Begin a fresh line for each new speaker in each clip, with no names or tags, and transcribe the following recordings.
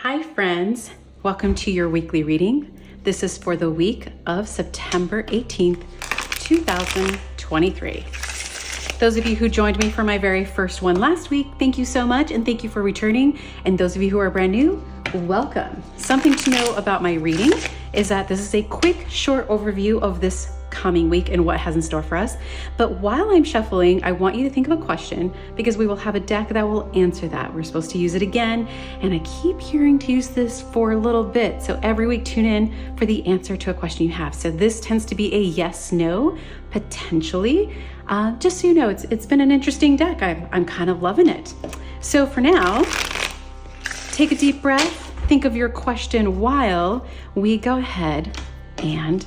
Hi friends, welcome to your weekly reading. This is for the week of September 18th, 2023. Those of you who joined me for my very first one last week, thank you so much and thank you for returning. And those of you who are brand new, welcome. Something to know about my reading is that this is a quick, short overview of this coming week and what has in store for us. But while I'm shuffling, I want you to think of a question because we will have a deck that will answer that. We're supposed to use it again, and I keep hearing to use this for a little bit. So every week tune in for the answer to a question you have. So this tends to be a yes, no, potentially. Just so you know, it's been an interesting deck. I'm kind of loving it. So for now, take a deep breath, think of your question while we go ahead and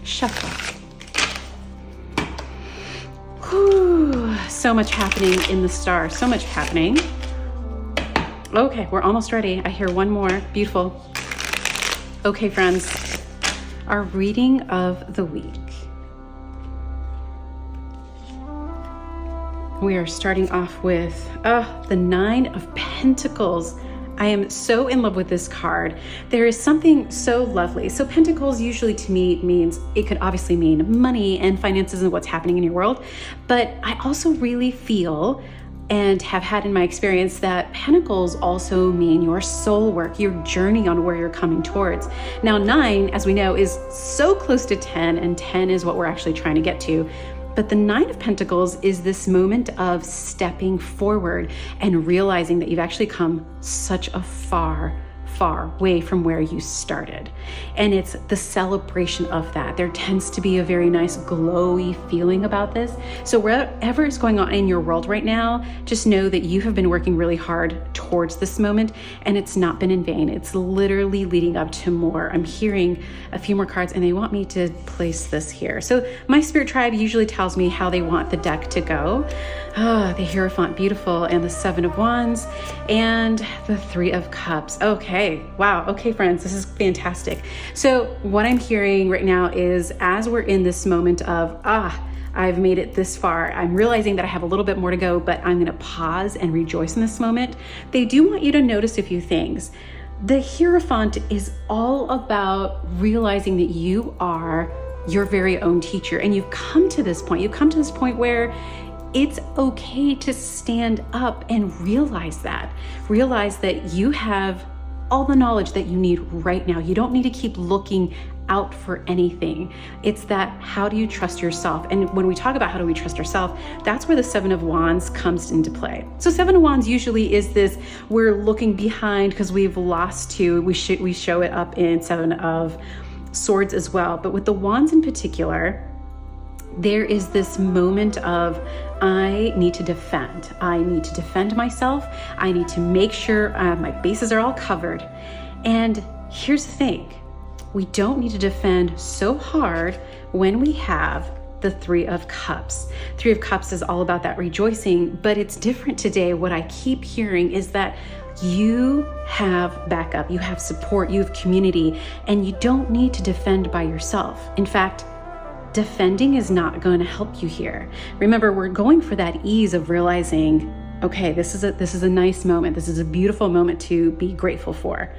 shuffle. Whew, so much happening in the star, so much happening. Okay, we're almost ready. I hear one more. Beautiful. Okay, friends, our reading of the week. We are starting off with the Nine of Pentacles. I am so in love with this card. There is something so lovely. So Pentacles usually to me means, it could obviously mean money and finances and what's happening in your world. But I also really feel and have had in my experience that Pentacles also mean your soul work, your journey on where you're coming towards. Now 9, as we know, is so close to 10, and 10 is what we're actually trying to get to. But the Nine of Pentacles is this moment of stepping forward and realizing that you've actually come such a far way from where you started. And it's the celebration of that. There tends to be a very nice glowy feeling about this. So whatever is going on in your world right now, just know that you have been working really hard towards this moment and it's not been in vain. It's literally leading up to more. I'm hearing a few more cards and they want me to place this here. So my spirit tribe usually tells me how they want the deck to go. The Hierophant, beautiful, and the Seven of Wands, and the Three of Cups. Okay, wow. Okay, friends, this is fantastic. So what I'm hearing right now is as we're in this moment of, I've made it this far, I'm realizing that I have a little bit more to go, but I'm going to pause and rejoice in this moment. They do want you to notice a few things. The Hierophant is all about realizing that you are your very own teacher, and you've come to this point. You've come to this point where it's okay to stand up and realize that you have all the knowledge that you need right now. You don't need to keep looking out for anything. It's that, how do you trust yourself? And when we talk about how do we trust ourselves, that's where the Seven of Wands comes into play. So Seven of Wands usually is this, we're looking behind because we've lost to, we show it up in Seven of Swords as well. But with the Wands in particular, there is this moment of, I need to defend. I need to defend myself. I need to make sure my bases are all covered. And here's the thing. We don't need to defend so hard when we have the Three of Cups. Three of Cups is all about that rejoicing, but it's different today. What I keep hearing is that you have backup, you have support, you have community, and you don't need to defend by yourself. In fact, defending is not going to help you here. Remember, we're going for that ease of realizing, okay, this is a nice moment. This is a beautiful moment to be grateful for.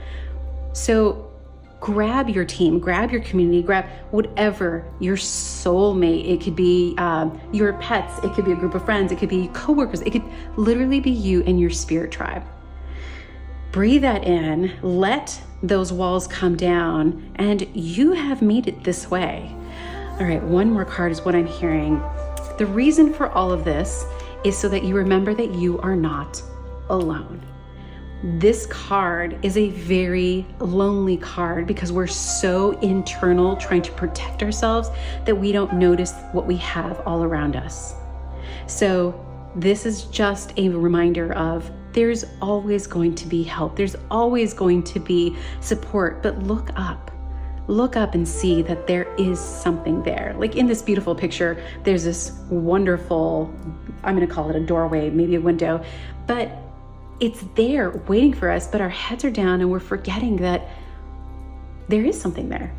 So grab your team, grab your community, grab whatever, your soulmate. It could be your pets. It could be a group of friends. It could be coworkers. It could literally be you and your spirit tribe. Breathe that in, let those walls come down, and you have made it this way. All right, one more card is what I'm hearing. The reason for all of this is so that you remember that you are not alone. This card is a very lonely card because we're so internal trying to protect ourselves that we don't notice what we have all around us. So this is just a reminder of there's always going to be help. There's always going to be support, but look up. Look up and see that there is something there. Like in this beautiful picture, there's this wonderful, I'm going to call it a doorway, maybe a window, but it's there waiting for us, but our heads are down and we're forgetting that there is something there,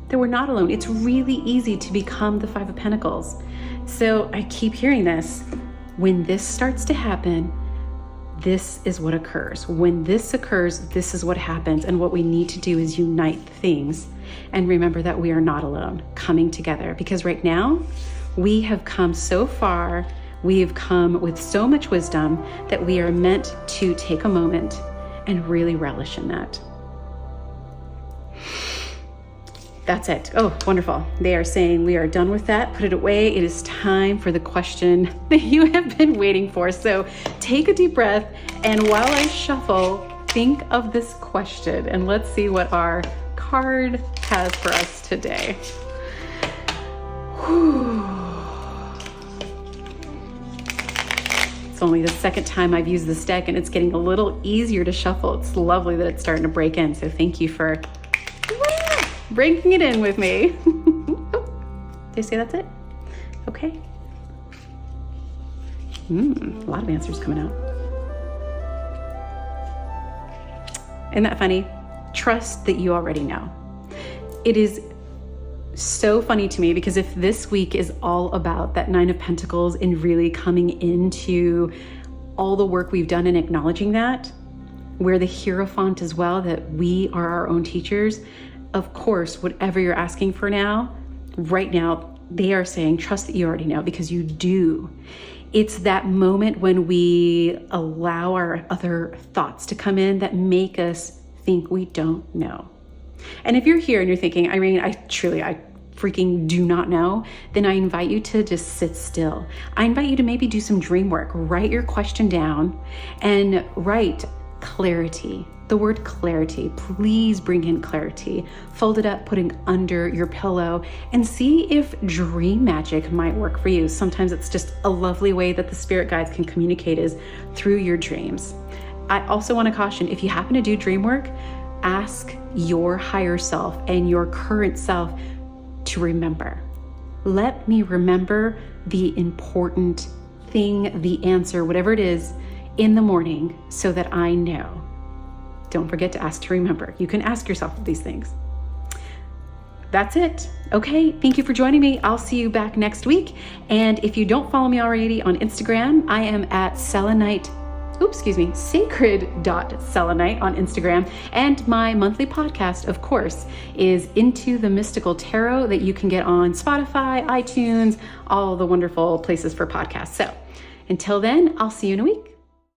that we're not alone. It's really easy to become the Five of Pentacles. So I keep hearing this. When this starts to happen, this is what occurs. When this occurs, this is what happens. And what we need to do is unite things and remember that we are not alone, coming together. Because right now, we have come so far, we have come with so much wisdom that we are meant to take a moment and really relish in that. That's it. Oh, wonderful. They are saying we are done with that. Put it away. It is time for the question that you have been waiting for. So take a deep breath. And while I shuffle, think of this question and let's see what our card has for us today. Whew. It's only the second time I've used this deck and it's getting a little easier to shuffle. It's lovely that it's starting to break in. So thank you for breaking it in with me. Did I say that's it? Okay. A lot of answers coming out. Isn't that funny? Trust that you already know. It is so funny to me because if this week is all about that Nine of Pentacles and really coming into all the work we've done and acknowledging that, we're the Hierophant as well, that we are our own teachers. Of course, whatever you're asking for now, right now, they are saying, trust that you already know because you do. It's that moment when we allow our other thoughts to come in that make us think we don't know. And if you're here and you're thinking, Irene, I freaking do not know, then I invite you to just sit still. I invite you to maybe do some dream work. Write your question down and write clarity. The word clarity. Please bring in clarity. Fold it up, putting under your pillow, and see if dream magic might work for you. Sometimes it's just a lovely way that the spirit guides can communicate is through your dreams. I also want to caution, if you happen to do dream work, ask your higher self and your current self to remember. Let me remember the important thing, the answer, whatever it is, in the morning so that I know. Don't forget to ask to remember. You can ask yourself these things. That's it. Okay, thank you for joining me. I'll see you back next week. And if you don't follow me already on Instagram, I am at sacred.selenite on Instagram. And my monthly podcast, of course, is Into the Mystical Tarot that you can get on Spotify, iTunes, all the wonderful places for podcasts. So until then, I'll see you in a week.